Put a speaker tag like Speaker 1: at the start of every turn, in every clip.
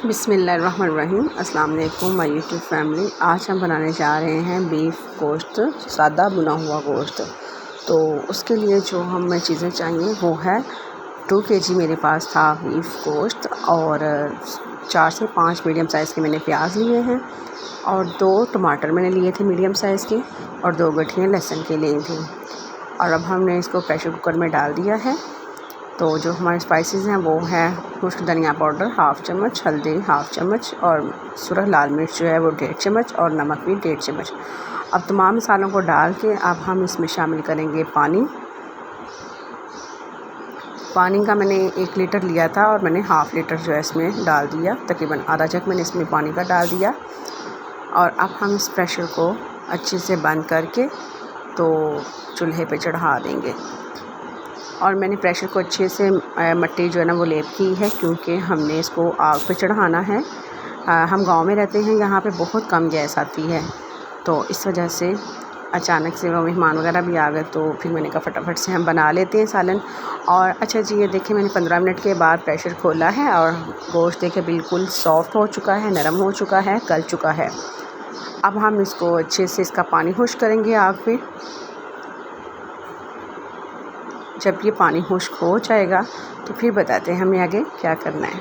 Speaker 1: बिस्मिल्लाहिर्रहमानिर्रहीम। अस्सलाम वालेकुम माय यूट्यूब फैमिली। आज हम बनाने जा रहे हैं बीफ गोश्त, सादा भुना हुआ गोश्त। तो उसके लिए जो हमें चीज़ें चाहिए वो है 2 kg मेरे पास था बीफ गोश्त, और 4 से 5 मीडियम साइज़ के मैंने प्याज लिए हैं, और 2 टमाटर मैंने लिए थे मीडियम साइज़ के, और 2 गठियाँ लहसुन की ली थी। और अब हमने इसको प्रेशर कुकर में डाल दिया है। तो जो हमारे स्पाइसेस हैं वो है खुश्क धनिया पाउडर हाफ़ चम्मच, हल्दी हाफ़ चम्मच, और सुरख लाल मिर्च जो है वो 1.5 चम्मच, और नमक भी 1.5 चम्मच। अब तमाम मसालों को डाल के अब हम इसमें शामिल करेंगे पानी। पानी का मैंने 1 लीटर लिया था और मैंने हाफ़ लीटर जो है इसमें डाल दिया, तकरीबन आधा जग मैंने इसमें पानी का डाल दिया। और अब हम इस प्रेशर को अच्छे से बंद करके तो चूल्हे पे चढ़ा देंगे। और मैंने प्रेशर को अच्छे से मट्टी जो है ना वो लेप की है, क्योंकि हमने इसको आग पे चढ़ाना है। हम गांव में रहते हैं, यहाँ पे बहुत कम गैस आती है, तो इस वजह से अचानक से वो मेहमान वगैरह भी आ गए, तो फिर मैंने कहा फटाफट से हम बना लेते हैं सालन। और अच्छा जी, ये देखिए मैंने 15 मिनट के बाद प्रेशर खोला है और गोश्त देखिए बिल्कुल सॉफ्ट हो चुका है, नरम हो चुका है, गल चुका है। अब हम इसको अच्छे से इसका पानी खुश्क करेंगे आग पे। जब ये पानी खुश्क हो जाएगा तो फिर बताते हैं हमें आगे क्या करना है।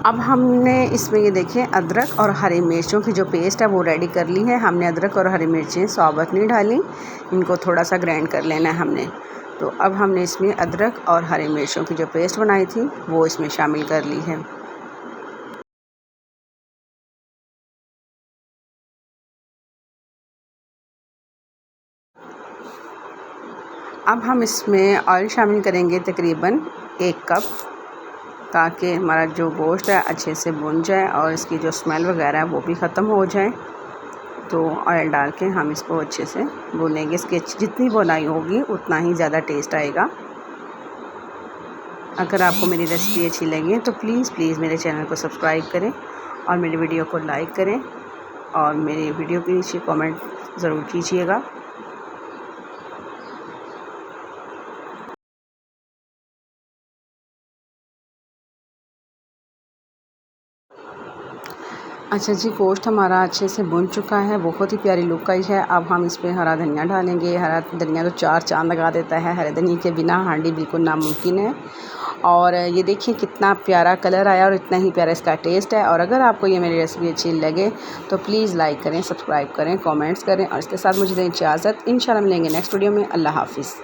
Speaker 1: अब हमने इसमें ये देखें अदरक और हरी मिर्चों की जो पेस्ट है वो रेडी कर ली है। हमने अदरक और हरी मिर्चें साबुत नहीं डाली, इनको थोड़ा सा ग्राइंड कर लेना है हमने। तो अब हमने इसमें अदरक और हरी मिर्चों की जो पेस्ट बनाई थी वो इसमें शामिल कर ली है। अब हम इसमें ऑयल शामिल करेंगे तकरीबन 1 कप, ताकि हमारा जो गोश्त है अच्छे से भुन जाए और इसकी जो स्मेल वगैरह है वो भी ख़त्म हो जाए। तो ऑयल डाल के हम इसको अच्छे से भुनेंगे। इसकी जितनी भुनाई होगी उतना ही ज़्यादा टेस्ट आएगा। अगर आपको मेरी रेसिपी अच्छी लगी तो प्लीज़ मेरे चैनल को सब्सक्राइब करें और मेरी वीडियो को लाइक करें, और मेरी वीडियो के नीचे कमेंट ज़रूर कीजिएगा। अच्छा जी, गोश्त हमारा अच्छे से भुन चुका है, बहुत ही प्यारी लुक आई है। अब हम इस पर हरा धनिया डालेंगे। हरा धनिया तो 4 चाँद लगा देता है, हरे धनिया के बिना हांडी बिल्कुल नामुमकिन है। और ये देखिए कितना प्यारा कलर आया और इतना ही प्यारा इसका टेस्ट है। और अगर आपको ये मेरी रेसिपी अच्छी लगे तो प्लीज़ लाइक करें, सब्सक्राइब करें, कमेंट्स करें, और इसके साथ मुझे दें इजाज़त। इंशाल्लाह मिलेंगे नेक्स्ट वीडियो में। अल्लाह हाफ़िज़।